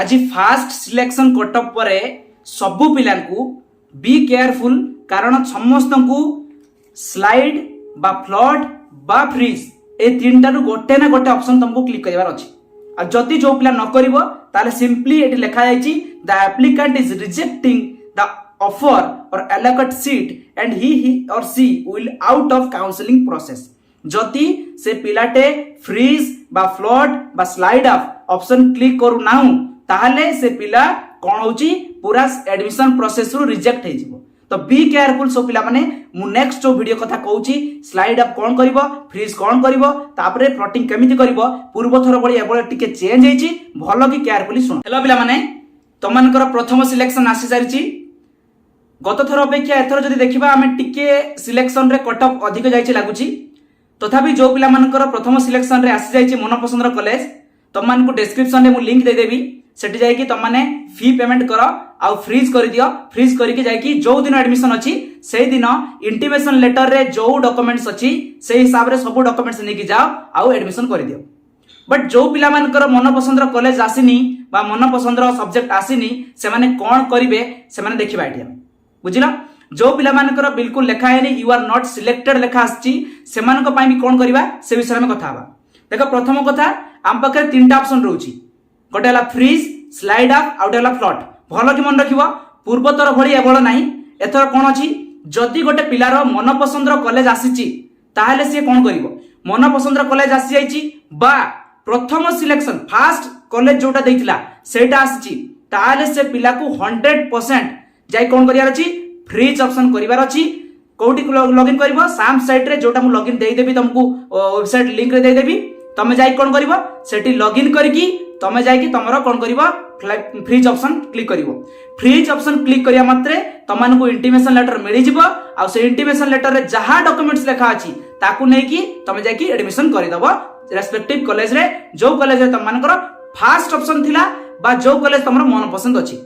आज fast selection cut up पर सबु पिला बी केयरफुल कारण समस्त को स्लाइड बा फ्लड बा फ्रीज ए तीन टारू गोटे ना गोटे ऑप्शन तुमको क्लिक करबार अछि। आ जदि जो पिला न करिवो ताले सिंपली एटी लिखा जायछि the applicant is rejecting the offer और allocate seat and he or she will out of counselling process. जदि से पिलाटे फ्रीज बा फ्लड बा स्लाइड ऑप्शन क्लिक करू नाउ ताहले से पिला कोन होची पूरा एडमिशन प्रोसेस रु रिजेक्ट हे जिवो। तो बी केयरफुल सो पिला माने मु नेक्स्ट जो वीडियो कथा कहूची स्लाइड अप कोन करिवो फ्रीज कोन करिवो तापरे प्लॉटिंग केमिति करिवो पूर्व थर बळी एबळे टिके चेंज हेची भलो कि केयरफुली सुन। हेलो पिला माने तमनकर प्रथम सिलेक्शन आसी सारिची गत थर अपेक्षा एथर जदि देखिबा हमें टिके सिलेक्शन रे कट ऑफ अधिक जाईची लागुची तथापि जो पिला मानकर प्रथम सिलेक्शन रे आसी जाईची मन पसंदर कॉलेज तमन को डिस्क्रिप्शन रे मु लिंक दे देबी सेठी जाई कि तमने फी पेमेंट करो आउ फ्रीज कर दियो। फ्रीज करके जाई कि जो दिन एडमिशन अछि सेही दिन इंटीमेशन लेटर रे जो डॉक्यूमेंट्स अछि से हिसाब रे सब डॉक्यूमेंट्स नेकी जाओ आउ एडमिशन कर दियो। बट जो पिला मानकर मन पसंदर कॉलेज आसीनी बा मन पसंदर सब्जेक्ट आसीनी से माने कोन करिवे से माने देखिबा एठी बुझिला। जो पिला मानकर बिल्कुल लेखा हैनी यू आर नॉट सिलेक्टेड लेखा आछि से मानक पई भी कोन करिवा से विषय में कथा हबा। देखो प्रथम कथा आम पाखे तीनटा ऑप्शन रहउची गोटे हला फ्रीज स्लाइड अप आउट हला फ्लट भलो कि मन रखिबो पूर्वतर भली एबळ नाही। एथर कोन अछि जदि गोटे पिलार मन पसंदर कॉलेज आसीची ताहले से कोन करिवो मन पसंदर कॉलेज आसी जाईची बा प्रथम सिलेक्शन फास्ट कॉलेज जोटा देइतिला सेटा आसीची ताहले से पिला को 100% जाई कोन करियार अछि फ्रीज ऑप्शन करिवार अछि। कोठी लॉगिन करिवो साम साइट रे जोटा मु लॉगिन देई देबी तुमको वेबसाइट लिंक रे देई देबी तमे जाई कोन करिवो सेठी लॉगिन करकी तमे जाई कि तमरो कोन करिवो फ्रीज ऑप्शन क्लिक करिवो। फ्रीज ऑप्शन क्लिक करिया मात्रे तमन को इंटीमेशन लेटर मिलि जिवो आ से इंटीमेशन लेटर रे जहा डॉक्यूमेंट्स लेखा अछि ताकू नै कि तमे जाई कि एडमिशन करि दबो रेस्पेक्टिव कॉलेज रे जो कॉलेज रे तमनकर फास्ट ऑप्शन थिला बा जो कॉलेज तमरो मन पसंद अछि।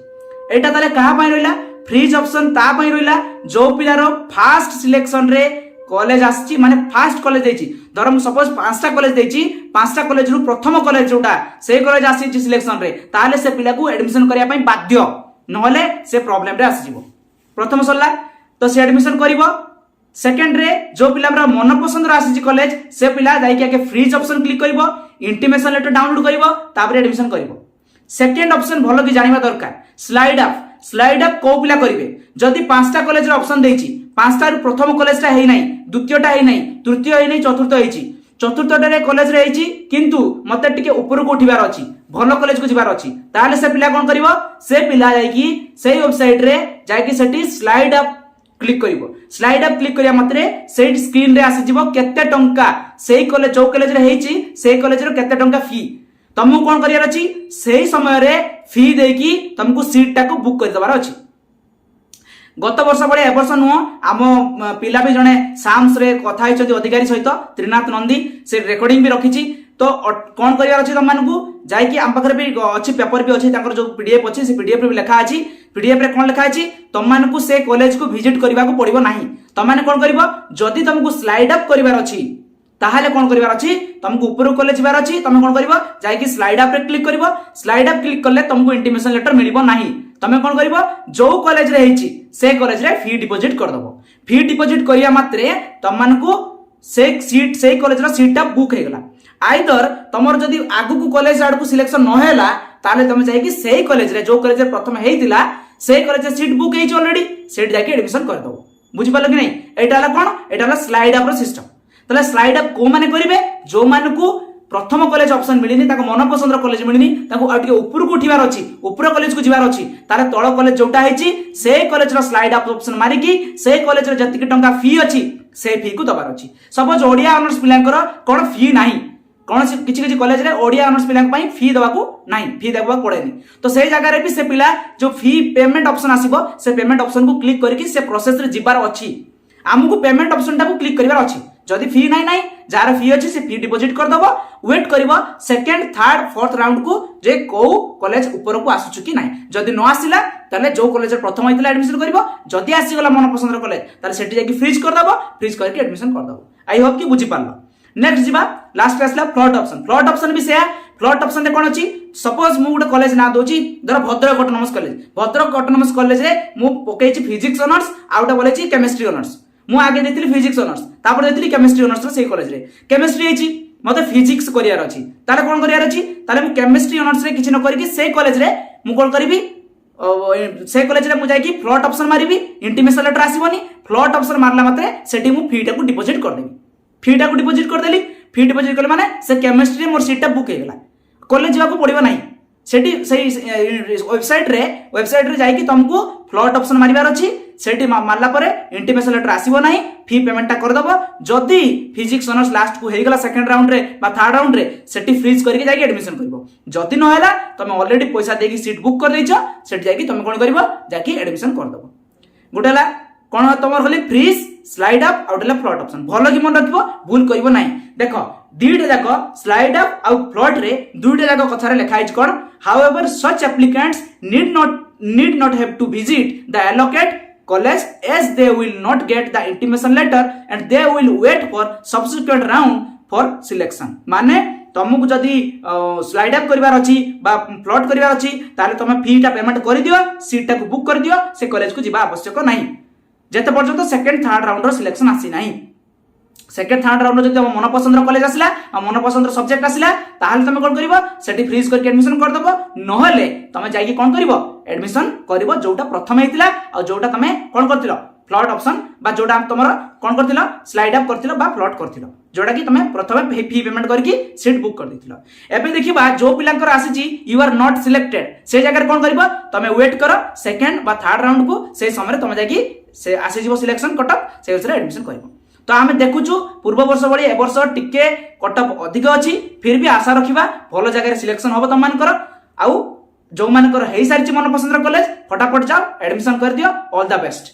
एटा ताले कहा पई रहिला फ्रीज ऑप्शन ता पई रहिला जो पिलारो फास्ट सिलेक्शन रे कॉलेज आछि माने फास्ट कॉलेज देछि धर हम सपोज 5टा कॉलेज देछि 5टा कॉलेज रु प्रथम कॉलेज जोटा से कॉलेज आछि सिलेक्शन रे ताले से पिला को एडमिशन करिया पई बाध्य नहले से प्रॉब्लम रे आसी जिवो। प्रथम सरला तो से एडमिशन करिवो। सेकंड रे जो पिला मन पसंद आछि कॉलेज से पिला जाई के फ्रीज ऑप्शन क्लिक करिवो इंटीमेशन लेटर डाउनलोड करिवो तापर एडमिशन करिवो। सेकंड ऑप्शन भलो कि जानिबा दरकार स्लाइड अप को पिला करिवे जदि 5टा कॉलेज रे ऑप्शन देछि 5टा रु प्रथम कॉलेजटा हेइ नै द्वितीयटा हेइ नै तृतीय हेइ नै चतुर्थ हेइछि चतुर्थटा रे कॉलेज रे हेइछि किंतु मते टिके ऊपर को उठिबार अछि भलो कॉलेज को जिबार अछि ताले से पिला कोन करिवो से पिला जाई कि सेही वेबसाइट रे जाई कि सेठी स्लाइड अप क्लिक करिवो। स्लाइड अप क्लिक करिया मात्रे सेही स्क्रीन रे आसी जिवो केते टंका सेही कॉलेज जो कॉलेज रे हेइछि सेही कॉलेज रे केते टंका फी तमु कोन करियार अछि सेही समय रे फी देकी तुमको सीट टाको बुक कर दबार अछि। गत वर्ष बळे ए वर्ष नुह आम पिला भी जने साम्स रे कथा हिचति अधिकारी सहित त्रिनाथ नंदी से रेकॉर्डिंग भी रखिछि तो कोन करियार अछि तमन को जाय कि आम पाखरे भी अछि पेपर भी अछि तांकर जो पीडीएफ अछि से पीडीएफ रे भी लिखा अछि पीडीएफ रे कोन लिखा अछि तमन को से कॉलेज को विजिट करबा को पड़िबो नाही। तमने कोन करबो जदि तुमको स्लाइड अप करिवार अछि ताहाले कोन करिवार अछि तुमको ऊपर कॉलेज जिवार अछि तमे कोन करबो जाय कि स्लाइड अप रे क्लिक करबो स्लाइड अप क्लिक करले तुमको इंटीमेशन लेटर मिलिबो नाही। तमे कोन करबो जो कॉलेज रे हेछि से कॉलेज रे फी डिपॉजिट कर दबो। फी डिपॉजिट करिया मात्रे तमन को से सीट से कॉलेज रा सीट टा बुक हे गेला। आइदर तमर जदी आगु को कॉलेज आड़ को सिलेक्शन न हेला ताले तमे जाय कि सेही कॉलेज रे जो कॉलेज रे प्रथम हेइतिला सेही कॉलेज रे सीट बुक हेछि ऑलरेडी सेट जाय कि एडमिशन कर दबो। बुझि पालो कि नै एटा ला कोन एटा ला स्लाइड अप रो सिस्टम। तले स्लाइड अप को माने करिवे जो मान को प्रथम कॉलेज ऑप्शन मिलिनी ताको मन पसंद कॉलेज मिलिनी ताको आ टिके ऊपर को उठिबार अछि ऊपर कॉलेज को जिबार अछि तारे तळ कॉलेज जोटा हेछि से कॉलेज रो स्लाइड अप ऑप्शन मारि कि से कॉलेज रो जति टंका फी अछि से फी को दबार अछि। सपोज ओडिया ऑनर्स पिलांकर कोन फी नाही कोन किछि कॉलेज रे ओडिया ऑनर्स पिलांक पई फी दबा को नाही फी देबा पड़ेनी तो से जगह रे भी से पिला जो फी पेमेंट ऑप्शन आसीबो से पेमेंट ऑप्शन को क्लिक करके से प्रोसेस रे जिबार अछि हमको पेमेंट ऑप्शन टा को क्लिक करिवार अछि जदि फी नाही जार फी अछि से फी डिपॉजिट कर दबो वेट करबो सेकंड थर्ड फोर्थ राउंड को जे को कॉलेज ऊपर को आसुछु कि नाही जदि न आसिला तले जो कॉलेज प्रथम होइतला एडमिशन करबो जदि आसी गला मन पसंद कॉलेज तले सेठी जाकी फ्रीज कर दबो फ्रीज करके एडमिशन कर दबो। आई होप कि बुझि पारलो। नेक्स्ट जिबा लास्ट क्लास ला फ्लड ऑप्शन भी से फ्लॉट ऑप्शन रे कोन अछि सपोज मु गोटे कॉलेज ना दोची धर भद्रक ऑटोनोमस कॉलेज रे मु पकेछि फिजिक्स ऑनर्स आ गोटे बोलेछि केमिस्ट्री ऑनर्स मु आगे देथिली फिजिक्स ऑनर्स तापर देथिली केमिस्ट्री ऑनर्स रे सेही कॉलेज रे केमिस्ट्री हेछि मते फिजिक्स करियार अछि ताले कोन करियार अछि ताले मु केमिस्ट्री ऑनर्स रे किछि न करिकि सेही कॉलेज रे मु कोन करबी से कॉलेज रे मु जाई कि फ्लॉट ऑप्शन मारिबी इंटीमेशन लेटर आसीबोनी फ्लॉट ऑप्शन मारला मात्रे सेठी मु फी टाकू डिपॉजिट कर देबी फी टाकू डिपॉजिट कर देली फी डिपॉजिट करले माने से केमिस्ट्री मोर सीट टा बुक हे गेला कॉलेज जाको पड़िबो नाही सेठी सही वेबसाइट रे जाई कि तुमको फ्लॉट ऑप्शन मारिबार अछि सेठी मारला परे इंटीमेशन लेटर आसीबो नाही फी पेमेंट टा कर दबो जदी फिजिक्स ऑनर्स लास्ट को हे गेला सेकंड राउंड रे बा थर्ड राउंड रे सेठी फ्रीज करके जाई एडमिशन करबो जदी न हैला तमे ऑलरेडी पैसा देकी सीट बुक कर दैछ सेठी जाई कि तमे कोन करबो जाकी एडमिशन कर दबो गुटेला कोन तमर होली फ्रीज स्लाइड अप आउटला फ्लॉट ऑप्शन भलो कि मन रखिबो भूल करबो नाही देखो दुईटा जाक स्लाइड अप आउ फ्लॉट रे दुईटा जाक कथा रे लिखा आइछ कोन however such applicants need not have to visit the allocate college as they will not get the intimation letter and they will wait for subsequent round for selection माने तुमको जदी स्लाइड अप करिवार अछि बा प्लॉट करिवार अछि ताले तुम फी टा payment करि दियो सीट टा को बुक कर दियो से कॉलेज को जिबा आवश्यक नाही जेते पर्यंत सेकंड थर्ड राउंड रो सिलेक्शन आसी नाही सेकंड थर्ड राउंड जदी मन पसंद कॉलेज आसला आ मन पसंद सब्जेक्ट आसला ताहाले तुम कोन करिवो सेठी फ्रीज करके एडमिशन कर दबो नहले तुम जाई कि कोन करिवो एडमिशन करिवो जोटा प्रथम हेतिला आ जोटा तुम कोन करथिलो फ्लॉट ऑप्शन बा जोटा तुमरा कोन करथिलो स्लाइड अप करथिलो बा फ्लॉट करथिलो जोटा कि तुम प्रथम फी पेमेंट करके सीट बुक कर दिथिलो एबे देखिबा जो पिलांकर आसीची यू आर नॉट सिलेक्टेड से जगह कोन करिवो तुम वेट करो सेकंड बा थर्ड राउंड को से समय तुम जाई कि से आसी जीवो सिलेक्शन कटअप से उसरे एडमिशन करिवो तो आमे देखुछु पूर्व वर्ष बड़ी ए वर्ष टिके कटअप अधिक अछि फिर भी आशा रखिबा भलो जगह रे सिलेक्शन होबो तम मान कर आउ जो मान कर हेई सारिची मन पसंद कॉलेज फटाफट जाओ एडमिशन कर दियो ऑल द बेस्ट।